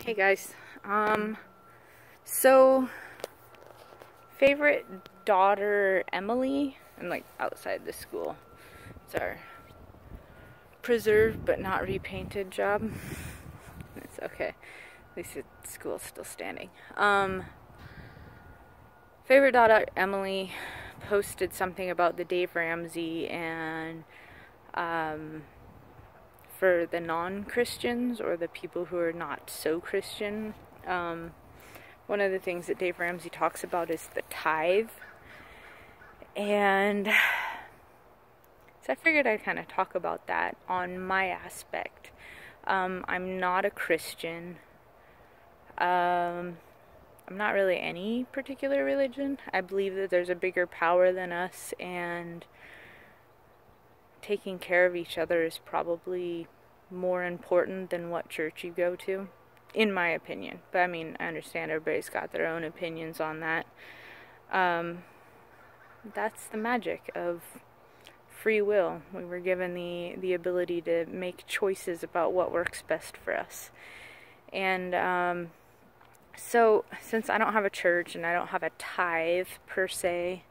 Hey guys, so favorite daughter Emily, I'm like outside the school. It's our preserved but not repainted job. It's okay, at least the school's still standing. Favorite daughter Emily posted something about the Dave Ramsey and for the non-Christians or the people who are not so Christian, one of the things that Dave Ramsey talks about is the tithe. And so I figured I'd kind of talk about that on my aspect. I'm not a Christian. I'm not really any particular religion. I believe that there's a bigger power than us, and taking care of each other is probably more important than what church you go to, in my opinion. But I mean, I understand everybody's got their own opinions on that. That's the magic of free will. We were given the ability to make choices about what works best for us. And so since I don't have a church and I don't have a tithe per se,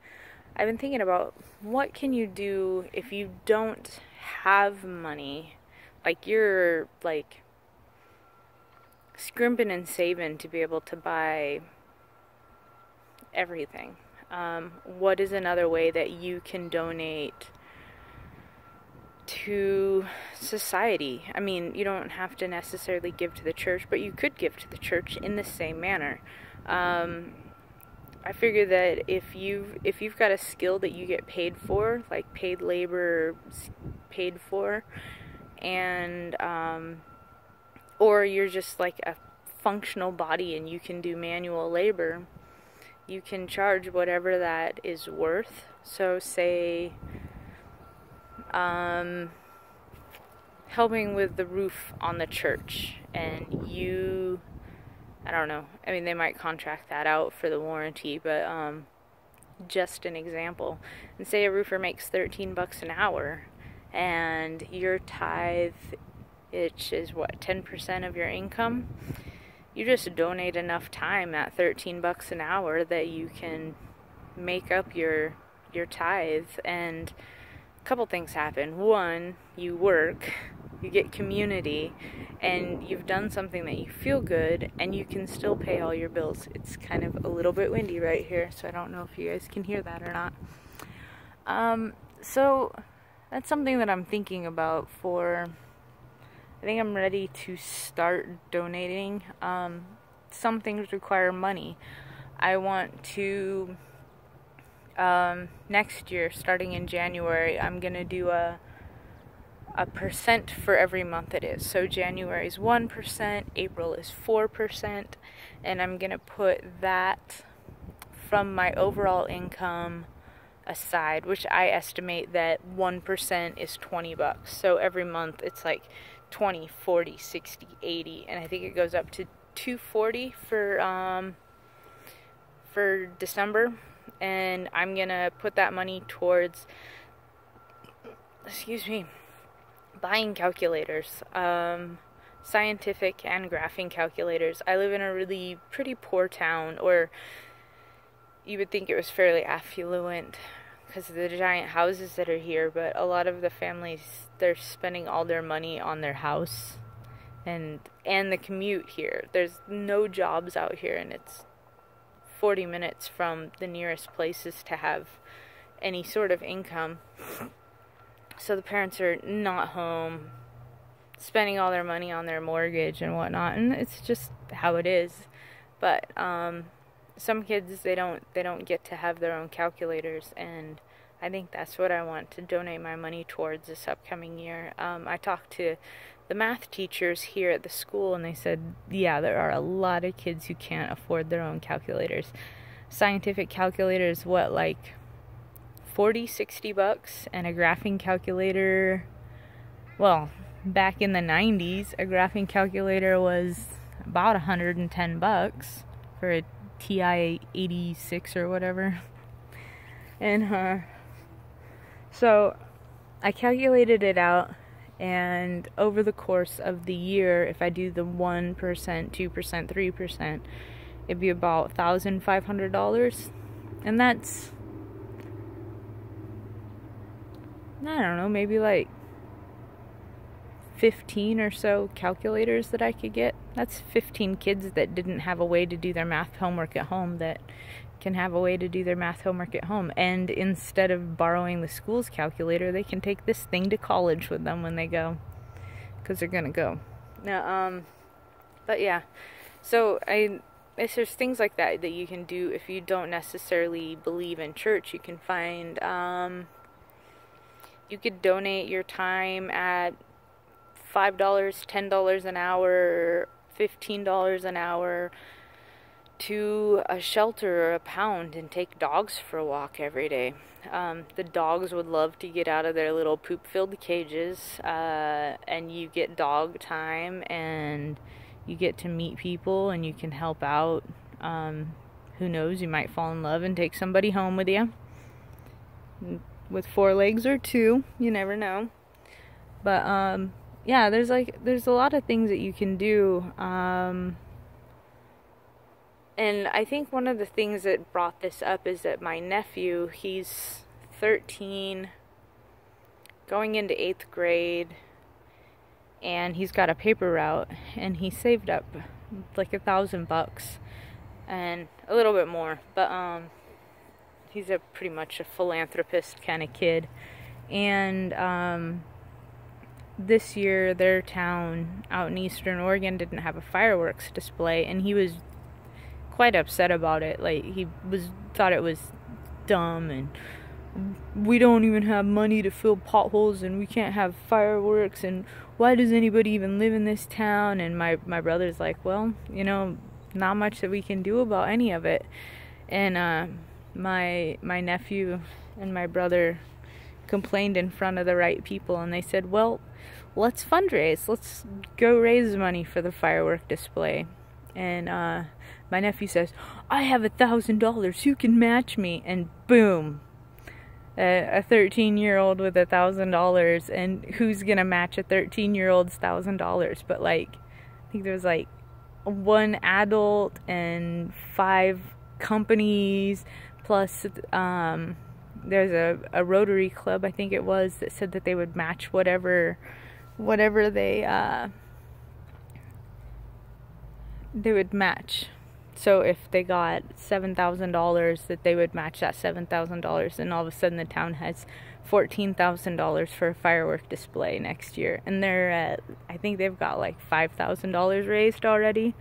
I've been thinking about what can you do if you don't have money, like you're like scrimping and saving to be able to buy everything. What is another way that you can donate to society? I mean, you don't have to necessarily give to the church, but you could give to the church in the same manner. I figure that if you've got a skill that you get paid for, like paid labor paid for, and or you're just like a functional body and you can do manual labor, you can charge whatever that is worth. So say helping with the roof on the church, and I don't know, I mean, they might contract that out for the warranty, but just an example. And say a roofer makes $13 an hour, and your tithe, which is what, 10% of your income? You just donate enough time at $13 an hour that you can make up your tithe, and a couple things happen. One, you work, you get community, and you've done something that you feel good, and you can still pay all your bills. It's kind of a little bit windy right here, so I don't know if you guys can hear that or not. So that's something that I'm thinking about for, I think I'm ready to start donating. Some things require money. I want to, next year, starting in January, I'm going to do a percent for every month it is. So January is 1%, April is 4%, and I'm going to put that from my overall income aside, which I estimate that 1% is $20. So every month it's like 20, 40, 60, 80, and I think it goes up to $240 for December. And I'm going to put that money towards, buying calculators, scientific and graphing calculators. I live in a really pretty poor town, or you would think it was fairly affluent because of the giant houses that are here, but a lot of the families, they're spending all their money on their house and the commute here. There's no jobs out here, and it's 40 minutes from the nearest places to have any sort of income. So the parents are not home, spending all their money on their mortgage and whatnot, and it's just how it is. But some kids, they don't get to have their own calculators, and I think that's what I want to donate my money towards this upcoming year. I talked to the math teachers here at the school, and they said, yeah, there are a lot of kids who can't afford their own calculators. Scientific calculators, what, like $40-$60, and a graphing calculator, well, back in the 90s, a graphing calculator was about $110 for a TI 86 or whatever. And so I calculated it out, And over the course of the year, if I do the 1%, 2%, 3%, it'd be about $1,500. And that's, I don't know, maybe like 15 or so calculators that I could get. That's 15 kids that didn't have a way to do their math homework at home that can have a way to do their math homework at home. And instead of borrowing the school's calculator, they can take this thing to college with them when they go, because they're gonna go. Now, but yeah, so there's things like that that you can do if you don't necessarily believe in church. You can find, you could donate your time at $5, $10 an hour, $15 an hour to a shelter or a pound and take dogs for a walk every day. The dogs would love to get out of their little poop-filled cages, and you get dog time, and you get to meet people, and you can help out. Who knows, you might fall in love and take somebody home with you. With 4 legs or 2, you never know. But, yeah, there's a lot of things that you can do. And I think one of the things that brought this up is that my nephew, he's 13, going into 8th grade, and he's got a paper route, and he saved up like $1,000 and a little bit more, but he's pretty much a philanthropist kind of kid. And this year their town out in Eastern Oregon didn't have a fireworks display, and he was quite upset about it. Like, he thought it was dumb, and we don't even have money to fill potholes, and we can't have fireworks, and why does anybody even live in this town? And my brother's like, well, you know, not much that we can do about any of it. And my nephew and my brother complained in front of the right people, and they said, well, let's fundraise, let's go raise money for the firework display. And my nephew says, I have $1,000, you can match me. And boom, a 13-year-old with $1,000. And who's gonna match a 13-year-old's $1,000? But like, I think there's like 1 adult and 5 companies, plus there's a Rotary Club, I think it was, that said that they would match whatever they would match. So if they got $7,000, that they would match that $7,000, and all of a sudden the town has $14,000 for a firework display next year. And they're at, I think they've got like $5,000 raised already.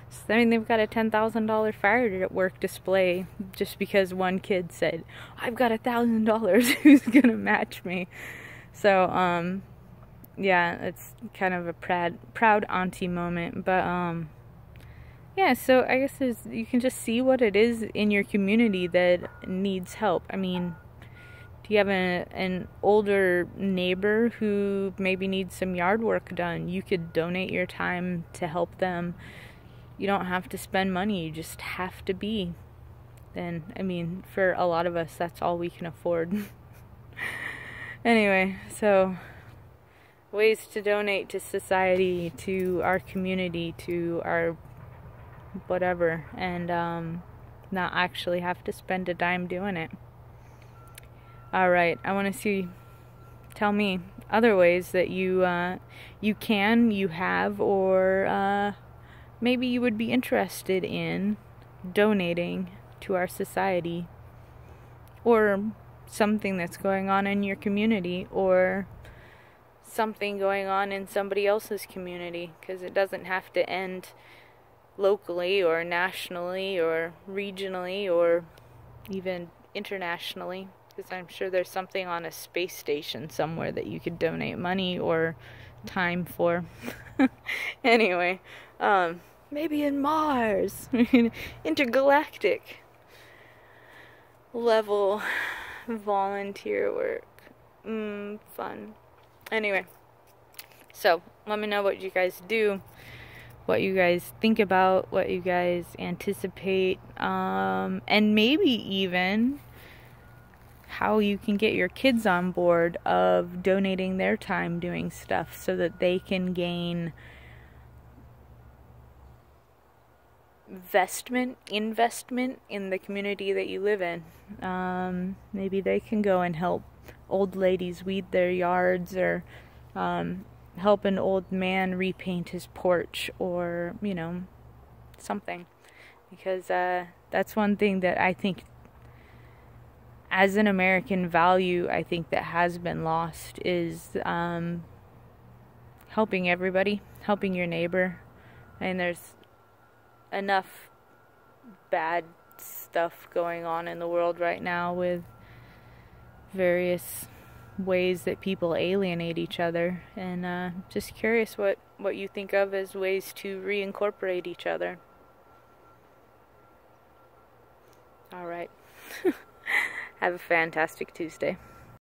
So, I mean, they've got a $10,000 firework display just because one kid said, I've got $1,000, who's gonna match me? So, yeah, it's kind of a proud auntie moment. But, yeah, so I guess you can just see what it is in your community that needs help. I mean, do you have an older neighbor who maybe needs some yard work done? You could donate your time to help them. You don't have to spend money, you just have to be. And, I mean, for a lot of us, that's all we can afford. Anyway, so ways to donate to society, to our community, to our whatever, and not actually have to spend a dime doing it. Alright, I want to tell me other ways that you have, or maybe you would be interested in donating to our society, or something that's going on in your community, or something going on in somebody else's community, because it doesn't have to end locally or nationally or regionally or even internationally, because I'm sure there's something on a space station somewhere that you could donate money or time for. Anyway, maybe in Mars, intergalactic level volunteer work. Fun. Anyway, so let me know what you guys do, what you guys think about, what you guys anticipate, and maybe even how you can get your kids on board of donating their time doing stuff so that they can gain investment in the community that you live in. Maybe they can go and help old ladies weed their yards, or help an old man repaint his porch, or, something. Because that's one thing that I think, as an American value, I think that has been lost, is helping everybody, helping your neighbor. And there's enough bad stuff going on in the world right now with various ways that people alienate each other, and just curious what you think of as ways to reincorporate each other. All right. Have a fantastic Tuesday.